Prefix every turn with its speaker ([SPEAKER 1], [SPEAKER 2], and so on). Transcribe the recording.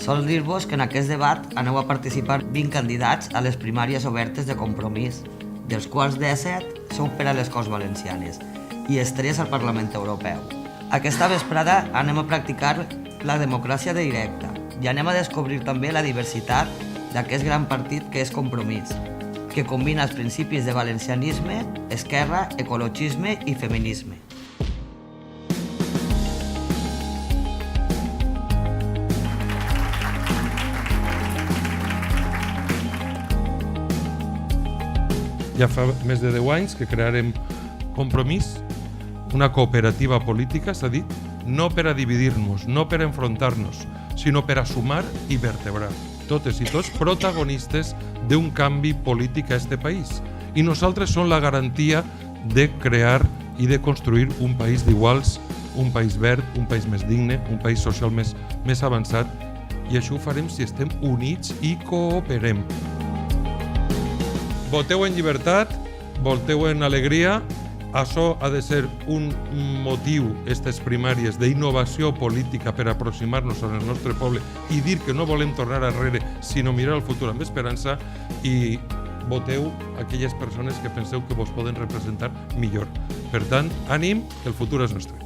[SPEAKER 1] Sol dir-vos que en aquest debat aneu a participar 20 candidats a les primàries obertes de Compromís, dels quals 17 són per a les Corts Valencianes i els 3 al Parlament Europeu. Aquesta vesprada anem a practicar la democràcia directa i anem a descobrir també la diversitat d'aquest gran partit que és Compromís, que combina els principis de valencianisme, esquerra, ecologisme i feminisme.
[SPEAKER 2] Ja fa més de 10 anys que crearem Compromís, una cooperativa política, s'ha dit, no per a dividir-nos, no per a enfrontar-nos, sinó per a sumar i vertebrar, totes i tots protagonistes d'un canvi polític a este país. I nosaltres som la garantia de crear i de construir un país d'iguals, un país verd, un país més digne, un país social més avançat, i això ho farem si estem units i cooperem. Voteu en llibertat, voteu en alegria. Això ha de ser un motiu, aquestes primàries, d'innovació política per aproximar-nos al nostre poble i dir que no volem tornar enrere, sinó mirar al futur amb esperança, i voteu aquelles persones que penseu que vos poden representar millor. Per tant, ànim, que el futur és nostre.